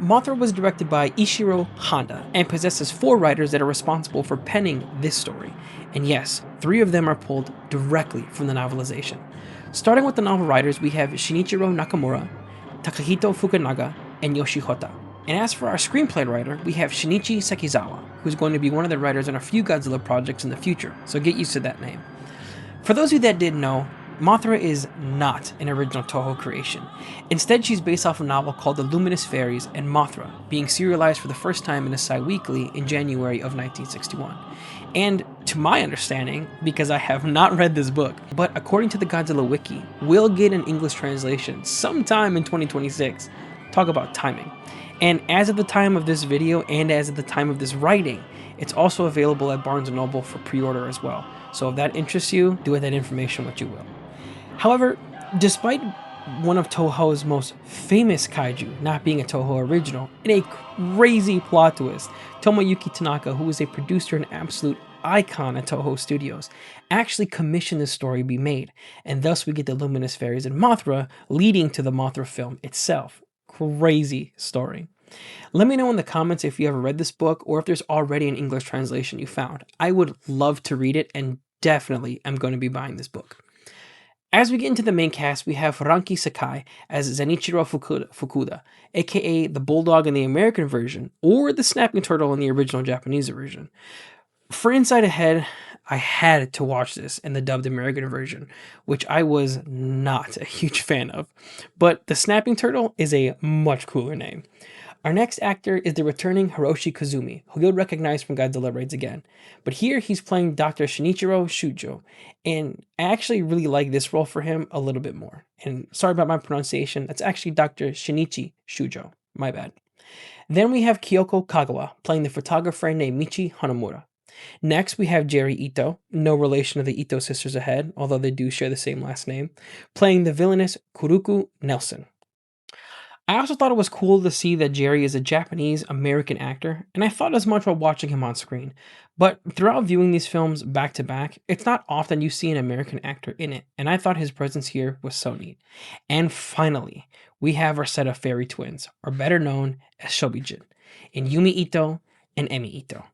Mothra was directed by Ishiro Honda and possesses 4 writers that are responsible for penning this story. And yes, 3 of them are pulled directly from the novelization. Starting with the novel writers, we have Shinichiro Nakamura, Takahito Fukunaga, and Yoshi Hotta. And as for our screenplay writer, we have Shinichi Sekizawa, who's going to be one of the writers on a few Godzilla projects in the future, so get used to that name. For those of you that didn't know, Mothra is not an original Toho creation. Instead, she's based off a novel called The Luminous Fairies and Mothra, being serialized for the first time in a Psy Weekly in January of 1961. And to my understanding, because I have not read this book, but according to the Godzilla Wiki, will get an English translation sometime in 2026. Talk about timing. And as of the time of this video and as of the time of this writing, it's also available at Barnes & Noble for pre-order as well. So if that interests you, do with that information what you will. However, despite one of Toho's most famous kaiju not being a Toho original, in a crazy plot twist, Tomoyuki Tanaka, who is a producer and absolute icon at Toho Studios, actually commissioned this story be made, and thus we get the Luminous Fairies and Mothra, leading to the Mothra film itself. Crazy story. Let me know in the comments if you ever read this book or if there's already an English translation you found. I would love to read it and definitely am going to be buying this book. As we get into the main cast, we have Ranki Sakai as Zenichiro Fukuda, aka the Bulldog in the American version, or the Snapping Turtle in the original Japanese version. For Inside Ahead, I had to watch this in the dubbed American version, which I was not a huge fan of, but the Snapping Turtle is a much cooler name. Our next actor is the returning Hiroshi Kazumi, who you'll recognize from Godzilla Raids Again. But here he's playing Dr. Shinichiro Shujo, and I actually really like this role for him a little bit more. And sorry about my pronunciation, that's actually Dr. Shinichi Shujo, my bad. Then we have Kyoko Kagawa, playing the photographer named Michi Hanamura. Next, we have Jerry Ito, no relation to the Ito sisters ahead, although they do share the same last name, playing the villainous Kuruku Nelson. I also thought it was cool to see that Jerry is a Japanese-American actor, and I thought as much while watching him on screen. But throughout viewing these films back to back, it's not often you see an American actor in it, and I thought his presence here was so neat. And finally, we have our set of fairy twins, or better known as Shobijin, in Yumi Ito and Emi Ito.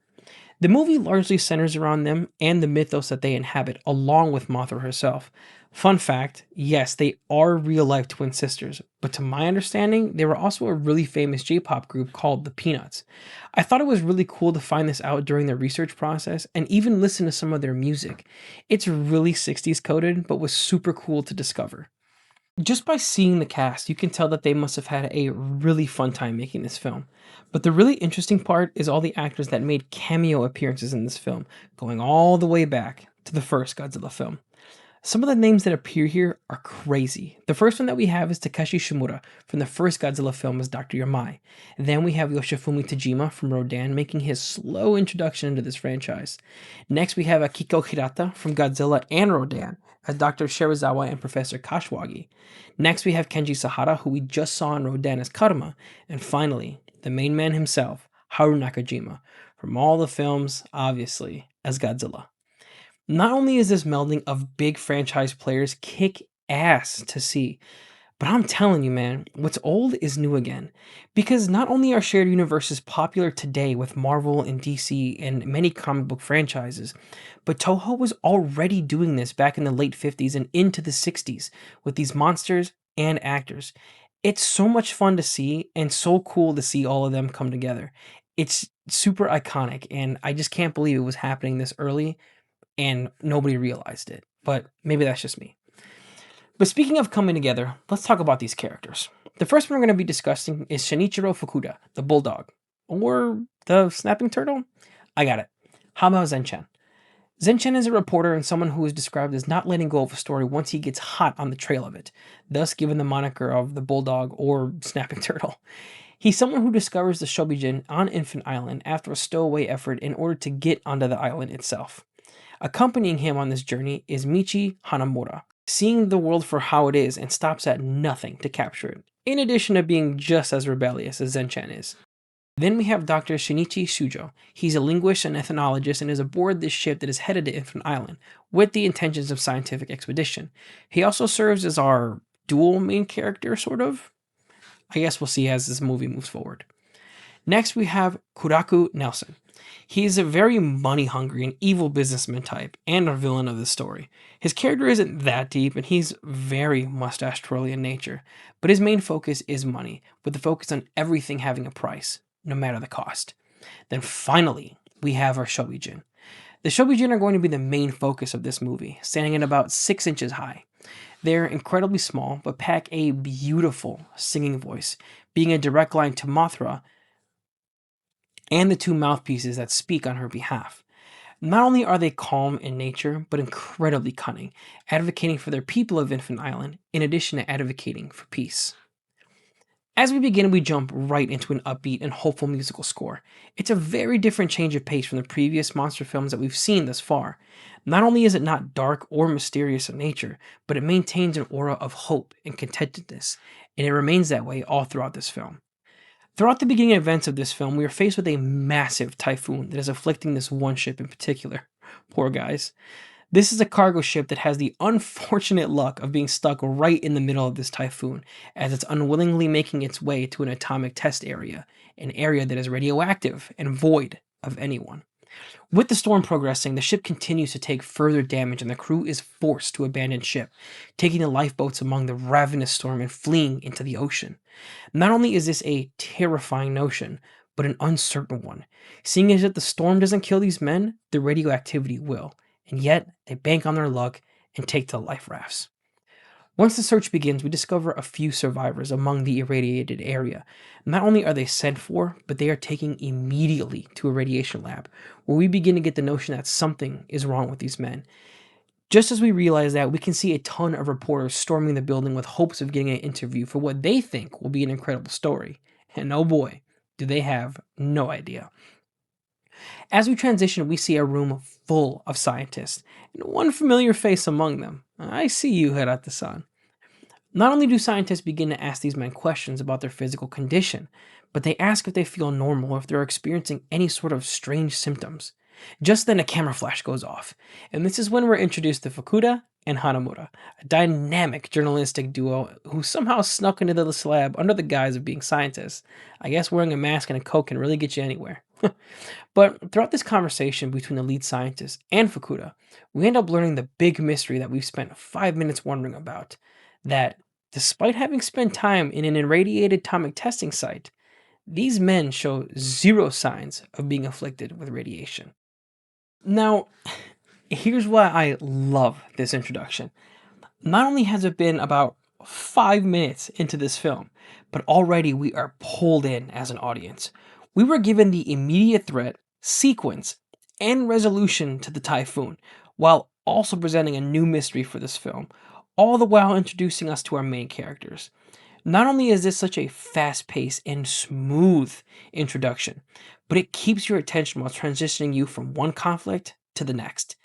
The movie largely centers around them and the mythos that they inhabit, along with Mothra herself. Fun fact, yes, they are real-life twin sisters, but to my understanding, they were also a really famous J-pop group called the Peanuts. I thought it was really cool to find this out during the research process and even listen to some of their music. It's really 60s coded, but was super cool to discover. Just by seeing the cast, you can tell that they must have had a really fun time making this film. But the really interesting part is all the actors that made cameo appearances in this film, going all the way back to the first Godzilla film. Some of the names that appear here are crazy. The first one that we have is Takeshi Shimura from the first Godzilla film as Dr. Yamai. Then we have Yoshifumi Tajima from Rodan making his slow introduction into this franchise. Next we have Akiko Hirata from Godzilla and Rodan as Dr. Shirazawa and Professor Kashwagi. Next we have Kenji Sahara, who we just saw in Rodan as Karma. And finally, the main man himself, Haru Nakajima, from all the films, obviously, as Godzilla. Not only is this melding of big franchise players kick ass to see, but I'm telling you, man, what's old is new again. Because not only are shared universes popular today with Marvel and DC and many comic book franchises, but Toho was already doing this back in the late 50s and into the 60s with these monsters and actors. It's so much fun to see and so cool to see all of them come together. It's super iconic, and I just can't believe it was happening this early and nobody realized it. But maybe that's just me. But speaking of coming together, let's talk about these characters. The first one we're going to be discussing is Shinichiro Fukuda, the Bulldog. Or the Snapping Turtle? I got it. How about Zen-chan? Zen-chan is a reporter and someone who is described as not letting go of a story once he gets hot on the trail of it, thus given the moniker of the Bulldog or Snapping Turtle. He's someone who discovers the Shobijin on Infant Island after a stowaway effort in order to get onto the island itself. Accompanying him on this journey is Michi Hanamura, seeing the world for how it is and stops at nothing to capture it, in addition to being just as rebellious as Zen-chan is. Then we have Dr. Shinichi Shujo. He's a linguist and ethnologist and is aboard this ship that is headed to Infant Island with the intentions of scientific expedition. He also serves as our dual main character, sort of. I guess we'll see as this movie moves forward. Next, we have Kuraku Nelson. He's a very money hungry and evil businessman type, and a villain of the story. His character isn't that deep, and he's very mustache twirly in nature, but his main focus is money, with the focus on everything having a price, no matter the cost. Then finally, we have our Shobijin. The Shobijin are going to be the main focus of this movie, standing at about 6 inches high. They're incredibly small, but pack a beautiful singing voice, being a direct line to Mothra and the two mouthpieces that speak on her behalf. Not only are they calm in nature, but incredibly cunning, advocating for their people of Infant Island, in addition to advocating for peace. As we begin, we jump right into an upbeat and hopeful musical score. It's a very different change of pace from the previous monster films that we've seen thus far. Not only is it not dark or mysterious in nature, but it maintains an aura of hope and contentedness, and it remains that way all throughout this film. Throughout the beginning events of this film, we are faced with a massive typhoon that is afflicting this one ship in particular. Poor guys. This is a cargo ship that has the unfortunate luck of being stuck right in the middle of this typhoon, as it's unwillingly making its way to an atomic test area, an area that is radioactive and void of anyone. With the storm progressing, the ship continues to take further damage and the crew is forced to abandon ship, taking the lifeboats among the ravenous storm and fleeing into the ocean. Not only is this a terrifying notion, but an uncertain one, seeing as if the storm doesn't kill these men, the radioactivity will, and yet they bank on their luck and take to life rafts. Once the search begins, we discover a few survivors among the irradiated area. Not only are they sent for, but they are taken immediately to a radiation lab, where we begin to get the notion that something is wrong with these men. Just as we realize that, we can see a ton of reporters storming the building with hopes of getting an interview for what they think will be an incredible story. And oh boy, do they have no idea. As we transition, we see a room full of scientists, and one familiar face among them. I see you, Hirata-san. Not only do scientists begin to ask these men questions about their physical condition, but they ask if they feel normal or if they're experiencing any sort of strange symptoms. Just then a camera flash goes off, and this is when we're introduced to Fukuda and Hanamura, a dynamic journalistic duo who somehow snuck into the lab under the guise of being scientists. I guess wearing a mask and a coat can really get you anywhere. But throughout this conversation between the lead scientist and Fukuda, we end up learning the big mystery that we've spent 5 minutes wondering about. That, despite having spent time in an irradiated atomic testing site, these men show zero signs of being afflicted with radiation. Now, here's why I love this introduction. Not only has it been about 5 minutes into this film, but already we are pulled in as an audience. We were given the immediate threat, sequence, and resolution to the typhoon, while also presenting a new mystery for this film, all the while introducing us to our main characters. Not only is this such a fast-paced and smooth introduction, but it keeps your attention while transitioning you from one conflict to the next.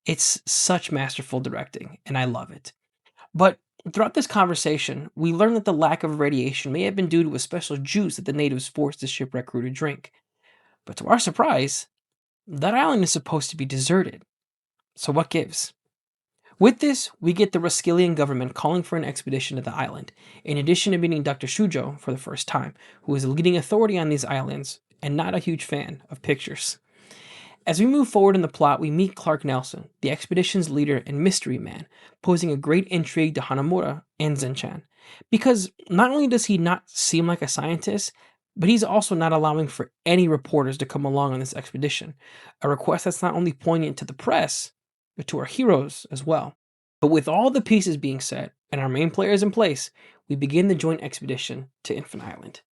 It's such masterful directing, and I love it. But throughout this conversation, we learn that the lack of radiation may have been due to a special juice that the natives forced the shipwreck crew to drink. But to our surprise, that island is supposed to be deserted. So what gives? With this, we get the Raskilian government calling for an expedition to the island, in addition to meeting Dr. Shujo for the first time, who is a leading authority on these islands and not a huge fan of pictures. As we move forward in the plot, we meet Clark Nelson, the expedition's leader and mystery man, posing a great intrigue to Hanamura and Zenchan. Because not only does he not seem like a scientist, but he's also not allowing for any reporters to come along on this expedition, a request that's not only poignant to the press, but to our heroes as well. But with all the pieces being set and our main players in place, we begin the joint expedition to Infant Island.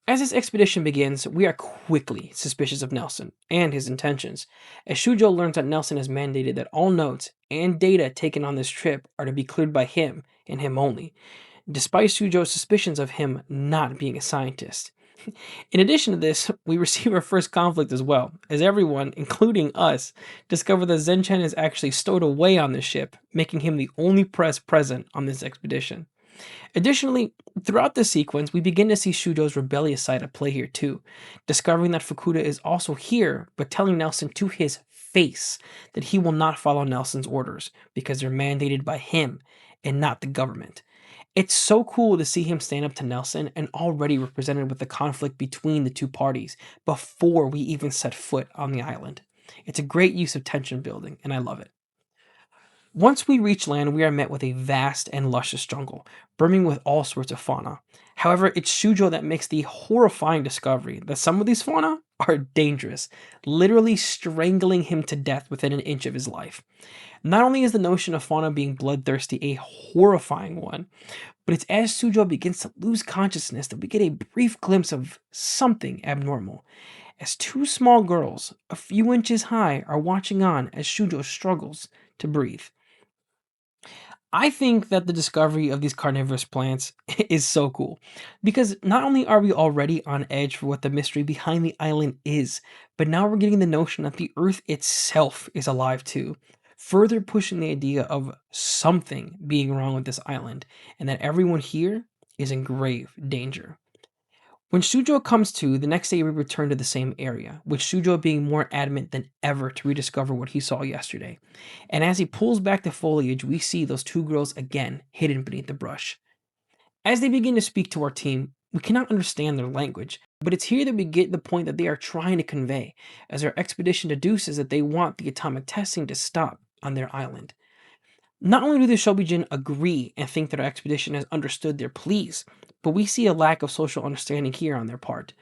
As this expedition begins, we are quickly suspicious of Nelson and his intentions, as Shujo learns that Nelson has mandated that all notes and data taken on this trip are to be cleared by him and him only, despite Shujo's suspicions of him not being a scientist. In addition to this, we receive our first conflict as well, as everyone, including us, discover that Zenchan is actually stowed away on the ship, making him the only press present on this expedition. Additionally, throughout this sequence, we begin to see Shujo's rebellious side at play here too, discovering that Fukuda is also here, but telling Nelson to his face that he will not follow Nelson's orders because they're mandated by him and not the government. It's so cool to see him stand up to Nelson and already represented with the conflict between the two parties before we even set foot on the island. It's a great use of tension building, and I love it. Once we reach land, we are met with a vast and luscious jungle, brimming with all sorts of fauna. However, it's Shujo that makes the horrifying discovery that some of these fauna are dangerous, literally strangling him to death within an inch of his life. Not only is the notion of fauna being bloodthirsty a horrifying one, but it's as Sujo begins to lose consciousness that we get a brief glimpse of something abnormal. As two small girls, a few inches high, are watching on as Shujo struggles to breathe. I think that the discovery of these carnivorous plants is so cool because not only are we already on edge for what the mystery behind the island is, but now we're getting the notion that the earth itself is alive too, further pushing the idea of something being wrong with this island and that everyone here is in grave danger. When Shujo comes to, the next day we return to the same area, with Shujo being more adamant than ever to rediscover what he saw yesterday. And as he pulls back the foliage, we see those two girls again hidden beneath the brush. As they begin to speak to our team, we cannot understand their language, but it's here that we get the point that they are trying to convey, as our expedition deduces that they want the atomic testing to stop on their island. Not only do the Shobijin agree and think that our expedition has understood their pleas, but we see a lack of social understanding here on their part.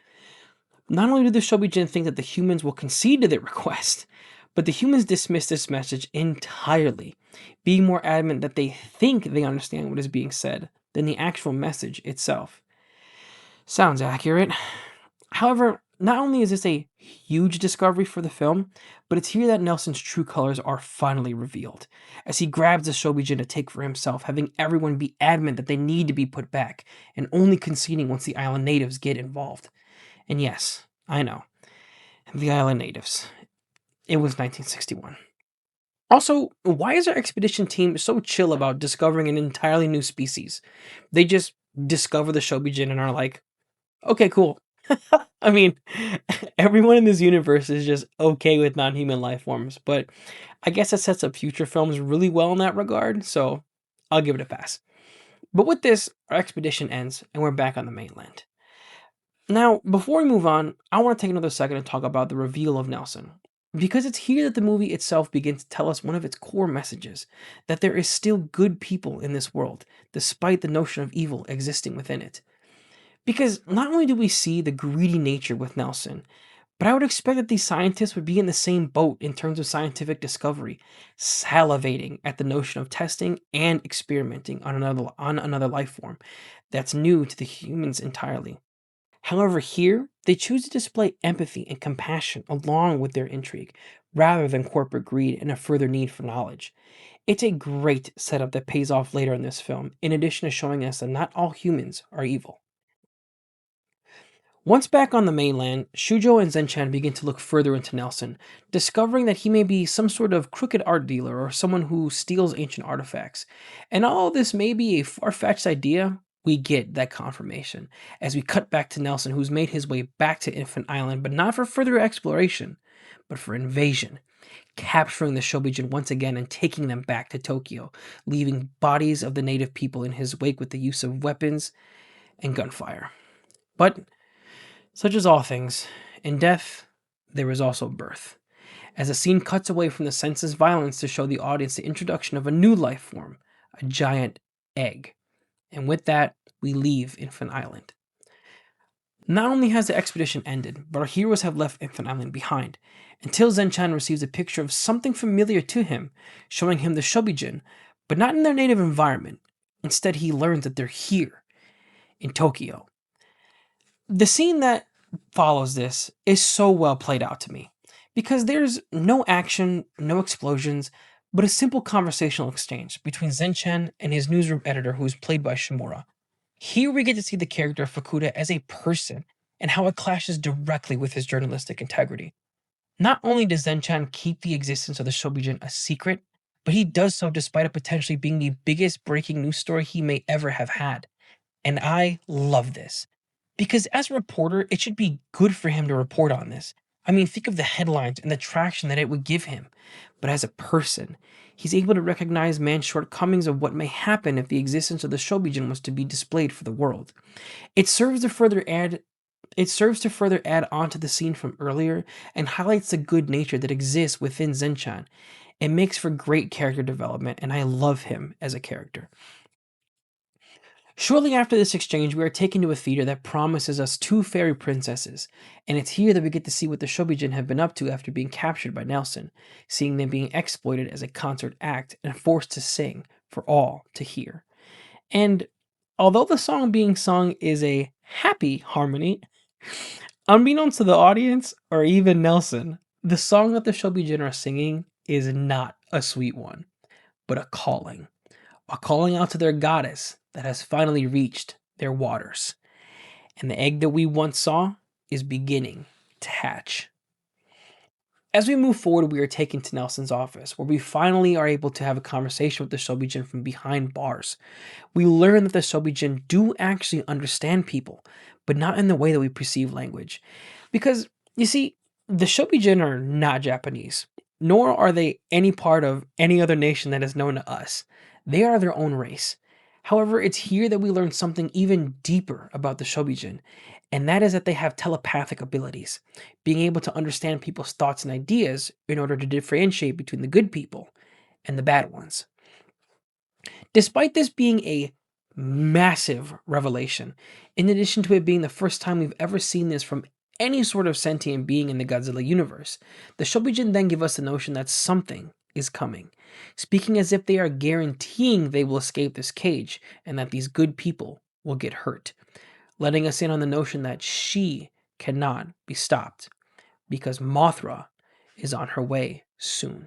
Not only do the Shobijin think that the humans will concede to their request, but the humans dismiss this message entirely, being more adamant that they think they understand what is being said than the actual message itself. Sounds accurate. However, not only is this a huge discovery for the film, but it's here that Nelson's true colors are finally revealed, as he grabs the Shobijin to take for himself, having everyone be adamant that they need to be put back, and only conceding once the island natives get involved. And yes, I know, the island natives. It was 1961. Also, why is our expedition team so chill about discovering an entirely new species? They just discover the Shobijin and are like, okay, cool. I mean, everyone in this universe is just okay with non-human life forms, but I guess it sets up future films really well in that regard, so I'll give it a pass. But with this, our expedition ends and we're back on the mainland. Now, before we move on, I want to take another second to talk about the reveal of Nelson. Because it's here that the movie itself begins to tell us one of its core messages, that there is still good people in this world, despite the notion of evil existing within it. Because not only do we see the greedy nature with Nelson, but I would expect that these scientists would be in the same boat in terms of scientific discovery, salivating at the notion of testing and experimenting on another life form that's new to the humans entirely. However, here they choose to display empathy and compassion along with their intrigue, rather than corporate greed and a further need for knowledge. It's a great setup that pays off later in this film, in addition to showing us that not all humans are evil. Once back on the mainland, Shujo and Zenchan begin to look further into Nelson, discovering that he may be some sort of crooked art dealer or someone who steals ancient artifacts. And although this may be a far fetched idea, we get that confirmation as we cut back to Nelson, who's made his way back to Infant Island, but not for further exploration, but for invasion, capturing the Shobijin once again and taking them back to Tokyo, leaving bodies of the native people in his wake with the use of weapons and gunfire. But such as all things, in death, there is also birth. As the scene cuts away from the senseless violence to show the audience the introduction of a new life form, a giant egg. And with that, we leave Infant Island. Not only has the expedition ended, but our heroes have left Infant Island behind, until Zenchan receives a picture of something familiar to him, showing him the Shobijin, but not in their native environment. Instead, he learns that they're here, in Tokyo. The scene that follows this is so well played out to me because there's no action, no explosions, but a simple conversational exchange between Zenchen and his newsroom editor, who is played by Shimura. Here we get to see the character of Fukuda as a person and how it clashes directly with his journalistic integrity. Not only does Zenchan keep the existence of the Shobijin a secret, but he does so despite it potentially being the biggest breaking news story he may ever have had. And I love this. Because as a reporter, it should be good for him to report on this. I mean, think of the headlines and the traction that it would give him. But as a person, He's able to recognize man's shortcomings of what may happen if the existence of the Shobijin was to be displayed for the world. It serves to further add it serves to further add on to the scene from earlier and highlights the good nature that exists within Zenchan. It makes for great character development, and I love him as a character. Shortly after this exchange, we are taken to a theater that promises us two fairy princesses, and it's here that we get to see what the Shobijin have been up to after being captured by Nelson, seeing them being exploited as a concert act and forced to sing for all to hear. And although the song being sung is a happy harmony, unbeknownst to the audience or even Nelson, the song that the Shobijin are singing is not a sweet one, but a calling out to their goddess that has finally reached their waters. And the egg that we once saw is beginning to hatch. As we move forward, we are taken to Nelson's office, where we finally are able to have a conversation with the Shobijin from behind bars. We learn that the Shobijin do actually understand people, but not in the way that we perceive language. Because, you see, the Shobijin are not Japanese, nor are they any part of any other nation that is known to us. They are their own race. However, it's here that we learn something even deeper about the Shobijin, and that is that they have telepathic abilities, being able to understand people's thoughts and ideas in order to differentiate between the good people and the bad ones. Despite this being a massive revelation, in addition to it being the first time we've ever seen this from any sort of sentient being in the Godzilla universe, the Shobijin then give us the notion that something is coming, speaking as if they are guaranteeing they will escape this cage and that these good people will get hurt, letting us in on the notion that she cannot be stopped because Mothra is on her way soon.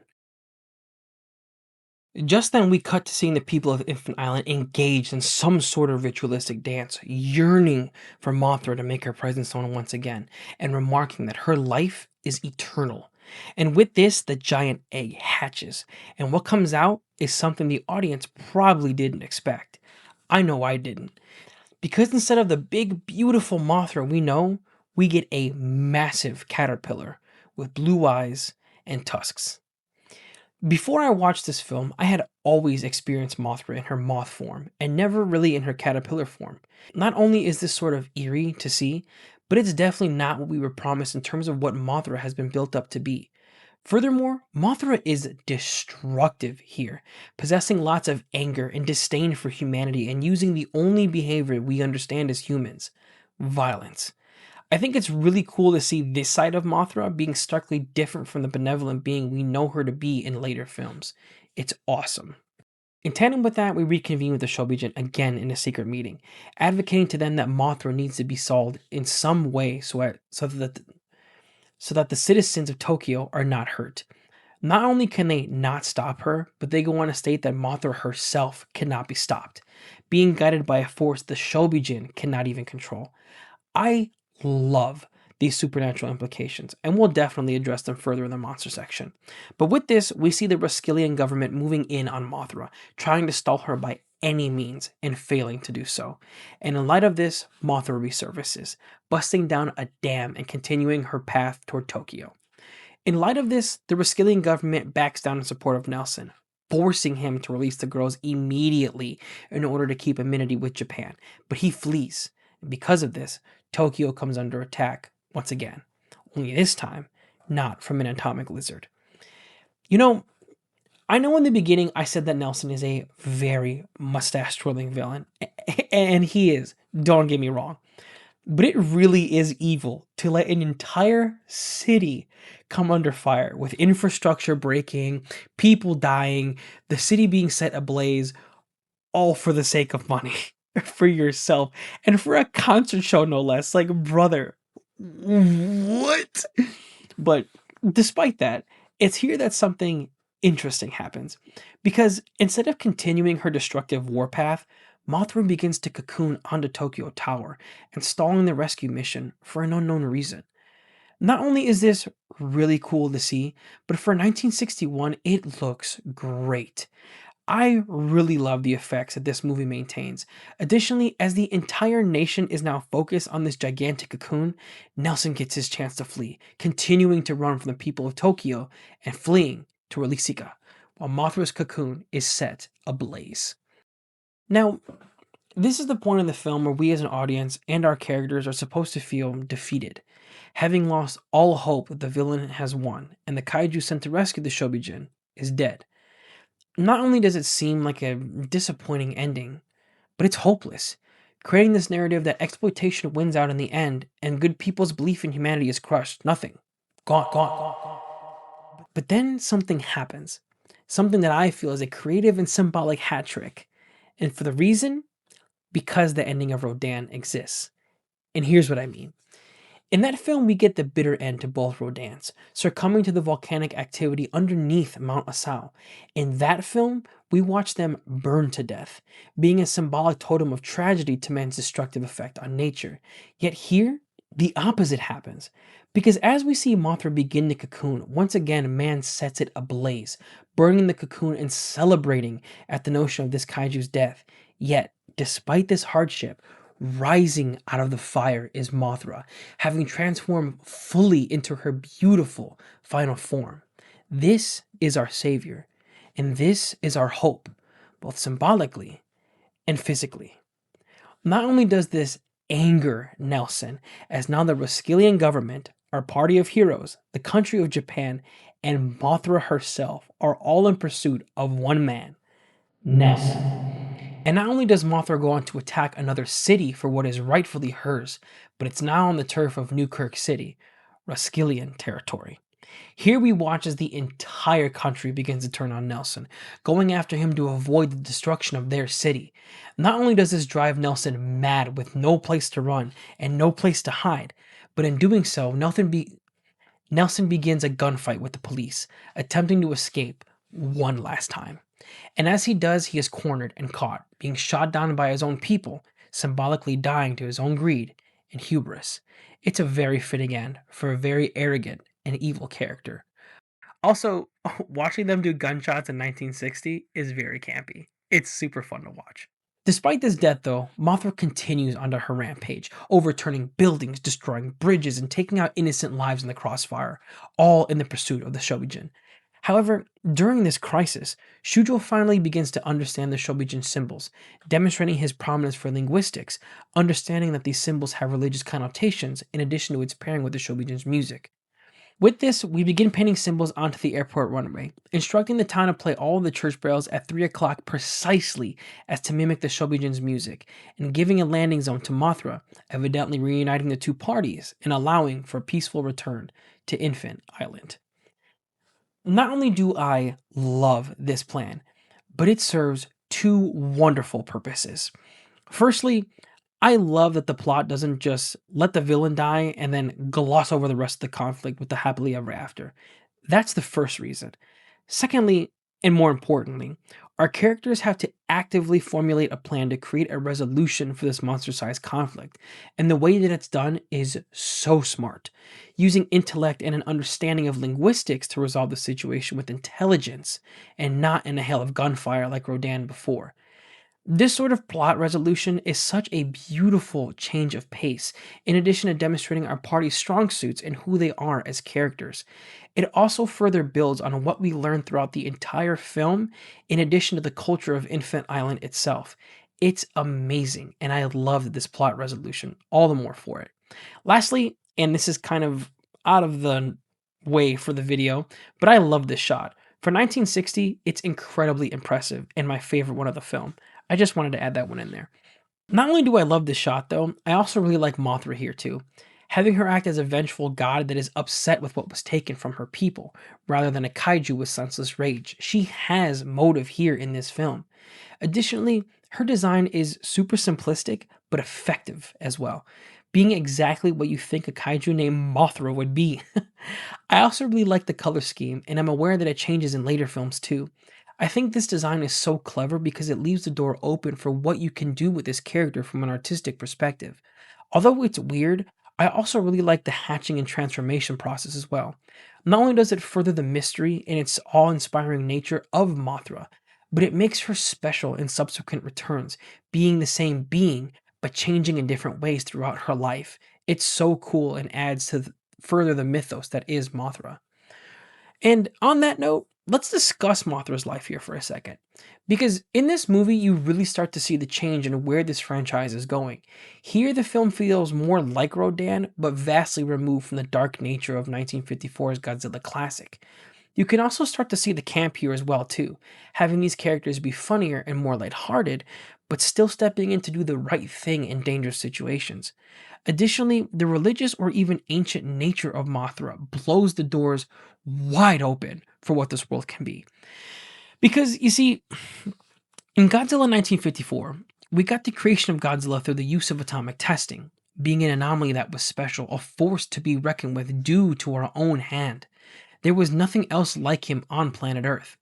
Just then, we cut to seeing the people of Infant Island engaged in some sort of ritualistic dance, yearning for Mothra to make her presence known once again, and remarking that her life is eternal. And with this, the giant egg hatches, and what comes out is something the audience probably didn't expect. I know I didn't. Because instead of the big, beautiful Mothra we know, we get a massive caterpillar with blue eyes and tusks. Before I watched this film, I had always experienced Mothra in her moth form and never really in her caterpillar form. Not only is this sort of eerie to see, but it's definitely not what we were promised in terms of what Mothra has been built up to be. Furthermore, Mothra is destructive here, possessing lots of anger and disdain for humanity and using the only behavior we understand as humans: violence. I think it's really cool to see this side of Mothra being starkly different from the benevolent being we know her to be in later films. It's awesome. In tandem with that, we reconvene with the Shobijin again in a secret meeting, advocating to them that Mothra needs to be solved in some way so that the citizens of Tokyo are not hurt. Not only can they not stop her, but they go on to state that Mothra herself cannot be stopped, being guided by a force the Shobijin cannot even control. I love these supernatural implications, and we'll definitely address them further in the monster section. But with this, we see the Raskilian government moving in on Mothra, trying to stall her by any means, and failing to do so. And in light of this, Mothra resurfaces, busting down a dam and continuing her path toward Tokyo. In light of this, the Raskilian government backs down in support of Nelson, forcing him to release the girls immediately in order to keep immunity with Japan, but he flees. And because of this, Tokyo comes under attack once again, only this time not from an atomic lizard. You know, I know in the beginning I said that Nelson is a very mustache twirling villain, and he is, don't get me wrong. But it really is evil to let an entire city come under fire with infrastructure breaking, people dying, the city being set ablaze, all for the sake of money, for yourself, and for a concert show, no less. Like, brother, what? But despite that, it's here that something interesting happens. Because instead of continuing her destructive warpath, Mothra begins to cocoon onto Tokyo Tower and stalling the rescue mission for an unknown reason. Not only is this really cool to see, but for 1961, it looks great. I really love the effects that this movie maintains. Additionally, as the entire nation is now focused on this gigantic cocoon, Nelson gets his chance to flee, continuing to run from the people of Tokyo and fleeing to Relisika, while Mothra's cocoon is set ablaze. Now, this is the point in the film where we as an audience and our characters are supposed to feel defeated, having lost all hope that the villain has won and the kaiju sent to rescue the Shobijin is dead. Not only does it seem like a disappointing ending, but it's hopeless, creating this narrative that exploitation wins out in the end and good people's belief in humanity is crushed. Nothing. Gone, gone. But then something happens. Something that I feel is a creative and symbolic hat trick. And for the reason, because the ending of Rodan exists. And here's what I mean. In that film, we get the bitter end to both Rodans, succumbing to the volcanic activity underneath Mount Asau. In that film, we watch them burn to death, being a symbolic totem of tragedy to man's destructive effect on nature. Yet here, the opposite happens. Because as we see Mothra begin the cocoon, once again man sets it ablaze, burning the cocoon and celebrating at the notion of this kaiju's death. Yet, despite this hardship, rising out of the fire is Mothra, having transformed fully into her beautiful final form. This is our savior, and this is our hope, both symbolically and physically. Not only does this anger Nelson, as now the Roskillian government, our party of heroes, the country of Japan, and Mothra herself are all in pursuit of one man, Nelson. And not only does Mothra go on to attack another city for what is rightfully hers, but it's now on the turf of Newkirk City, Roskillian territory. Here we watch as the entire country begins to turn on Nelson, going after him to avoid the destruction of their city. Not only does this drive Nelson mad with no place to run and no place to hide, but in doing so, Nelson begins a gunfight with the police, attempting to escape one last time. And as he does, he is cornered and caught, being shot down by his own people, symbolically dying to his own greed and hubris. It's a very fitting end for a very arrogant and evil character. Also, watching them do gunshots in 1960 is very campy. It's super fun to watch. Despite this death, though, Mothra continues under her rampage, overturning buildings, destroying bridges, and taking out innocent lives in the crossfire, all in the pursuit of the Shobijin. However, during this crisis, Shujo finally begins to understand the Shobijin symbols, demonstrating his prominence for linguistics, understanding that these symbols have religious connotations in addition to its pairing with the Shobijin's music. With this, we begin painting symbols onto the airport runway, instructing the town to play all of the church bells at 3 o'clock precisely as to mimic the Shobijin's music, and giving a landing zone to Mothra, evidently reuniting the two parties and allowing for a peaceful return to Infant Island. Not only do I love this plan, but it serves two wonderful purposes. Firstly, I love that the plot doesn't just let the villain die and then gloss over the rest of the conflict with the happily ever after. That's the first reason. Secondly, and more importantly, our characters have to actively formulate a plan to create a resolution for this monster sized conflict. And the way that it's done is so smart, using intellect and an understanding of linguistics to resolve the situation with intelligence and not in a hail of gunfire like Rodan before. This sort of plot resolution is such a beautiful change of pace, in addition to demonstrating our party's strong suits and who they are as characters. It also further builds on what we learned throughout the entire film, in addition to the culture of Infant Island itself. It's amazing, and I love this plot resolution, all the more for it. Lastly, and this is kind of out of the way for the video, but I love this shot. For 1960, it's incredibly impressive and my favorite one of the film. I just wanted to add that one in there. Not only do I love this shot though, I also really like Mothra here too. Having her act as a vengeful god that is upset with what was taken from her people, rather than a kaiju with senseless rage. She has motive here in this film. Additionally, her design is super simplistic, but effective as well, being exactly what you think a kaiju named Mothra would be. I also really like the color scheme, and I'm aware that it changes in later films too. I think this design is so clever because it leaves the door open for what you can do with this character from an artistic perspective. Although it's weird, I also really like the hatching and transformation process as well. Not only does it further the mystery and its awe inspiring nature of Mothra, but it makes her special in subsequent returns, being the same being, but changing in different ways throughout her life. It's so cool and adds to further the mythos that is Mothra. And on that note, let's discuss Mothra's life here for a second. Because in this movie, you really start to see the change in where this franchise is going. Here, the film feels more like Rodan, but vastly removed from the dark nature of 1954's Godzilla classic. You can also start to see the camp here as well too, having these characters be funnier and more lighthearted, but still stepping in to do the right thing in dangerous situations. Additionally, the religious or even ancient nature of Mothra blows the doors wide open for what this world can be. Because you see, in Godzilla 1954, we got the creation of Godzilla through the use of atomic testing, being an anomaly that was special, a force to be reckoned with due to our own hand. There was nothing else like him on planet Earth.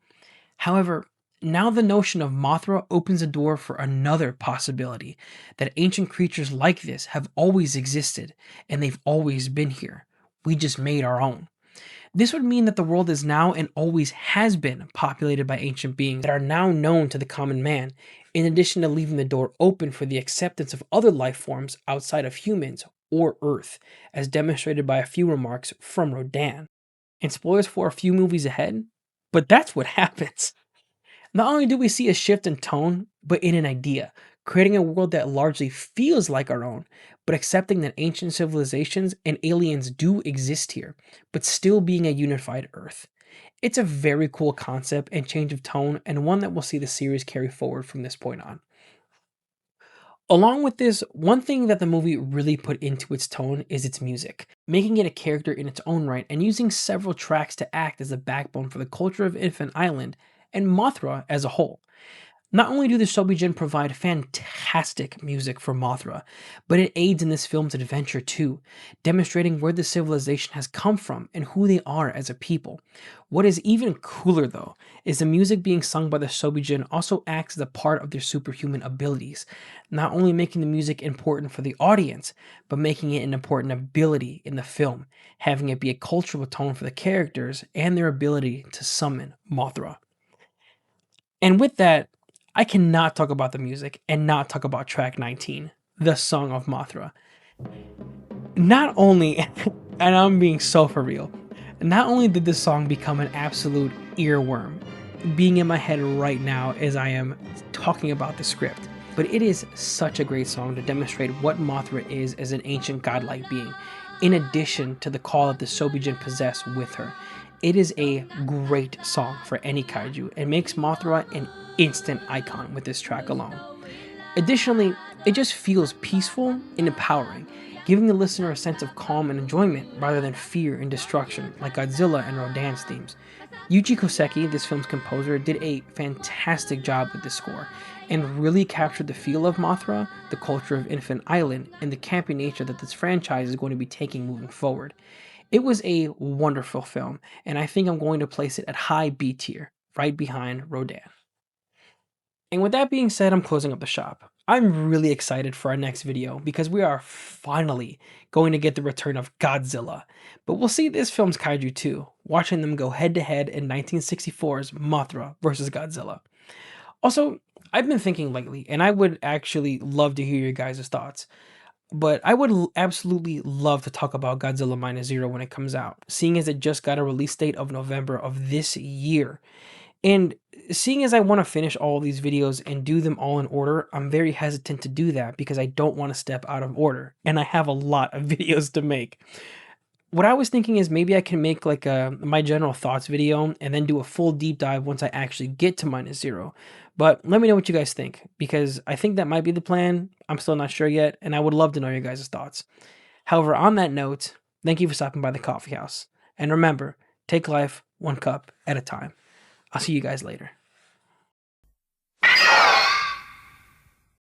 However, now the notion of Mothra opens a door for another possibility that ancient creatures like this have always existed and they've always been here. We just made our own. This would mean that the world is now and always has been populated by ancient beings that are now known to the common man, in addition to leaving the door open for the acceptance of other life forms outside of humans or Earth, as demonstrated by a few remarks from Rodan. And spoilers for a few movies ahead, but that's what happens. Not only do we see a shift in tone, but in an idea, creating a world that largely feels like our own, but accepting that ancient civilizations and aliens do exist here, but still being a unified Earth. It's a very cool concept and change of tone, and one that will see the series carry forward from this point on. Along with this, one thing that the movie really put into its tone is its music, making it a character in its own right and using several tracks to act as a backbone for the culture of Infant Island and Mothra as a whole. Not only do the Shobijin provide fantastic music for Mothra, but it aids in this film's adventure too, demonstrating where the civilization has come from and who they are as a people. What is even cooler though, is the music being sung by the Shobijin also acts as a part of their superhuman abilities, not only making the music important for the audience, but making it an important ability in the film, having it be a cultural tone for the characters and their ability to summon Mothra. And with that, I cannot talk about the music and not talk about track 19, the Song of Mothra. Not only, and I'm being so for real, not only did this song become an absolute earworm, being in my head right now as I am talking about the script, but it is such a great song to demonstrate what Mothra is as an ancient godlike being, in addition to the call that the Shobijin possess with her. It is a great song for any kaiju and makes Mothra an instant icon with this track alone. Additionally, it just feels peaceful and empowering, giving the listener a sense of calm and enjoyment rather than fear and destruction like Godzilla and Rodan's themes. Yuji Koseki, this film's composer, did a fantastic job with the score and really captured the feel of Mothra, the culture of Infant Island, and the campy nature that this franchise is going to be taking moving forward. It was a wonderful film, and I think I'm going to place it at high B tier, right behind Rodan. And with that being said, I'm closing up the shop. I'm really excited for our next video because we are finally going to get the return of Godzilla. But we'll see this film's kaiju too, watching them go head to head in 1964's Mothra versus Godzilla. Also, I've been thinking lately, and I would actually love to hear your guys' thoughts. But I would absolutely love to talk about Godzilla Minus Zero when it comes out, seeing as it just got a release date of November of this year. And seeing as I want to finish all these videos and do them all in order, I'm very hesitant to do that because I don't want to step out of order. And I have a lot of videos to make. What I was thinking is maybe I can make like a my general thoughts video and then do a full deep dive once I actually get to Minus Zero. But let me know what you guys think because I think that might be the plan. I'm still not sure yet, and I would love to know your guys' thoughts. However, on that note, thank you for stopping by the coffee house. And remember, take life one cup at a time. I'll see you guys later.